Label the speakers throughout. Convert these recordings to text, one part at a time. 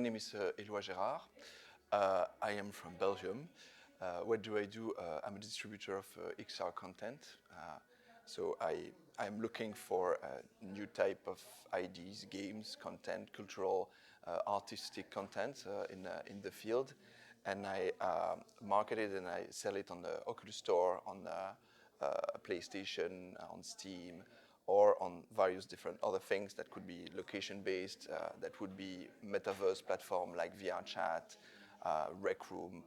Speaker 1: name is Eloi GERARD. I am from Belgium. What do I do? I'm a distributor of XR content. So I'm looking for a new type of ideas, games, content, cultural, artistic content in the field. And I market it and I sell it on the Oculus Store, on PlayStation, on Steam, or on various different other things that could be location-based, that would be metaverse platform like VR Chat, Rec Room,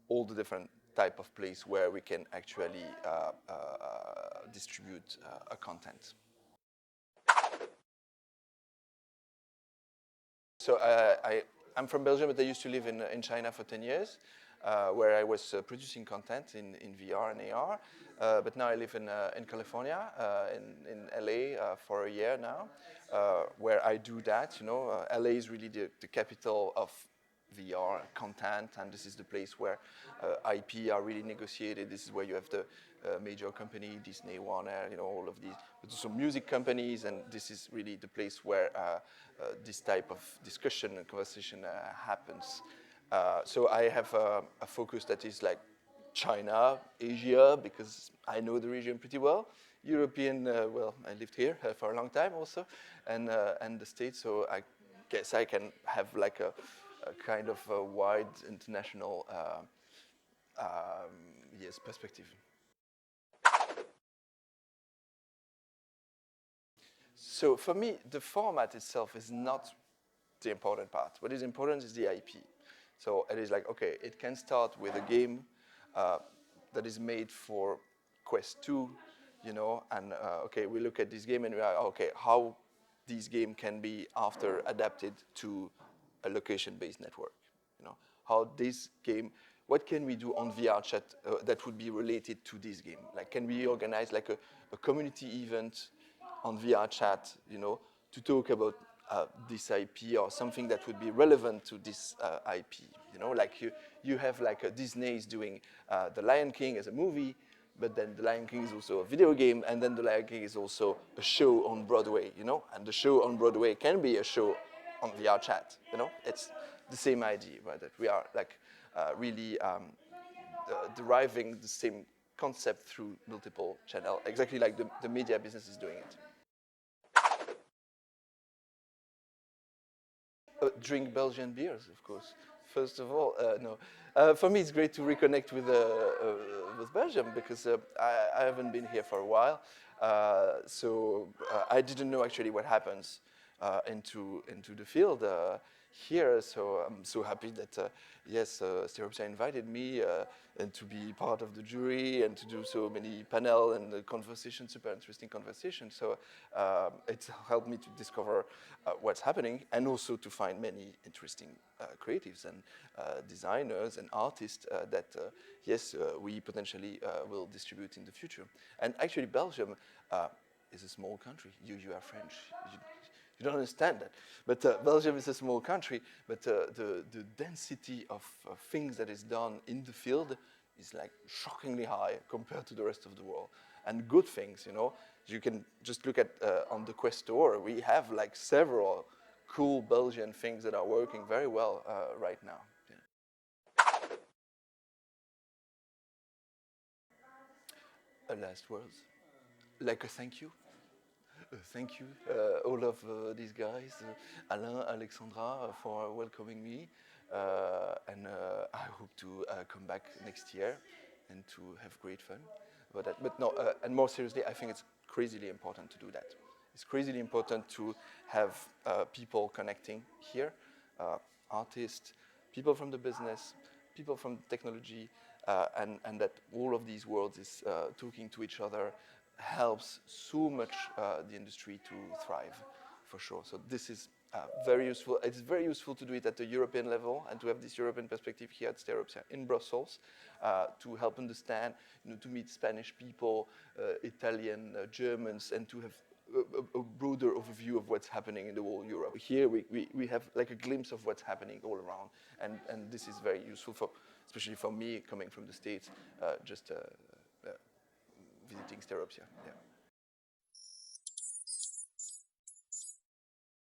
Speaker 1: all the different type of place where we can actually distribute a content. So I'm from Belgium, but I used to live in China for 10 years, where I was producing content in VR and AR. But now I live in California, in LA for a year now, where I do that. You know, LA is really the capital of VR content, and this is the place where IP are really negotiated. This is where you have the major company, Disney, Warner, you know, all of these, but also music companies, and this is really the place where this type of discussion and conversation happens. So I have a focus that is like China, Asia, because I know the region pretty well. European, well, I lived here for a long time also, and the States, so I guess I can have like a kind of a wide international yes, perspective. So for me, the format itself is not the important part. What is important is the IP. So it is like, okay, it can start with a game that is made for Quest 2, you know, and okay, we look at this game and we are, okay, how this game can be after adapted to a location-based network, you know, how this game, what can we do on VR Chat that would be related to this game? Like, can we organize like a community event on VR Chat, you know, to talk about this IP or something that would be relevant to this IP, you know, like you have like Disney is doing The Lion King as a movie, but then The Lion King is also a video game, and then The Lion King is also a show on Broadway, you know, and the show on Broadway can be a show on VR Chat, you know, it's the same idea, right, that we are like really deriving the same concept through multiple channels, exactly like the media business is doing it. Drink Belgian beers, of course. First of all, no. For me, it's great to reconnect with Belgium because I haven't been here for a while. So I didn't know actually what happens into the field here. So I'm so happy that, yes, Stereopsia invited me and to be part of the jury and to do so many panel and conversation, super interesting conversation. So it's helped me to discover what's happening and also to find many interesting creatives and designers and artists that, yes, we potentially will distribute in the future. And actually, Belgium is a small country. You are French. You don't understand that. But Belgium is a small country, but the density of things that is done in the field is like shockingly high compared to the rest of the world. And good things, you know. You can just look at on the Quest Store, we have like several cool Belgian things that are working very well right now. Yeah. Last words, like a thank you. Thank you, all of these guys, Alain, Alexandra, for welcoming me. And I hope to come back next year and to have great fun. But no, and more seriously, I think it's crazily important to do that. It's crazily important to have people connecting here, artists, people from the business, people from technology, and that all of these worlds is talking to each other helps so much the industry to thrive, for sure. So this is very useful. It's very useful to do it at the European level and to have this European perspective here at Stereopsia in Brussels to help understand, you know, to meet Spanish people, Italian, Germans, and to have a broader overview of what's happening in the whole Europe. Here we have like a glimpse of what's happening all around, and this is very useful for, especially for me coming from the States, just visiting Stereopsia. Yeah.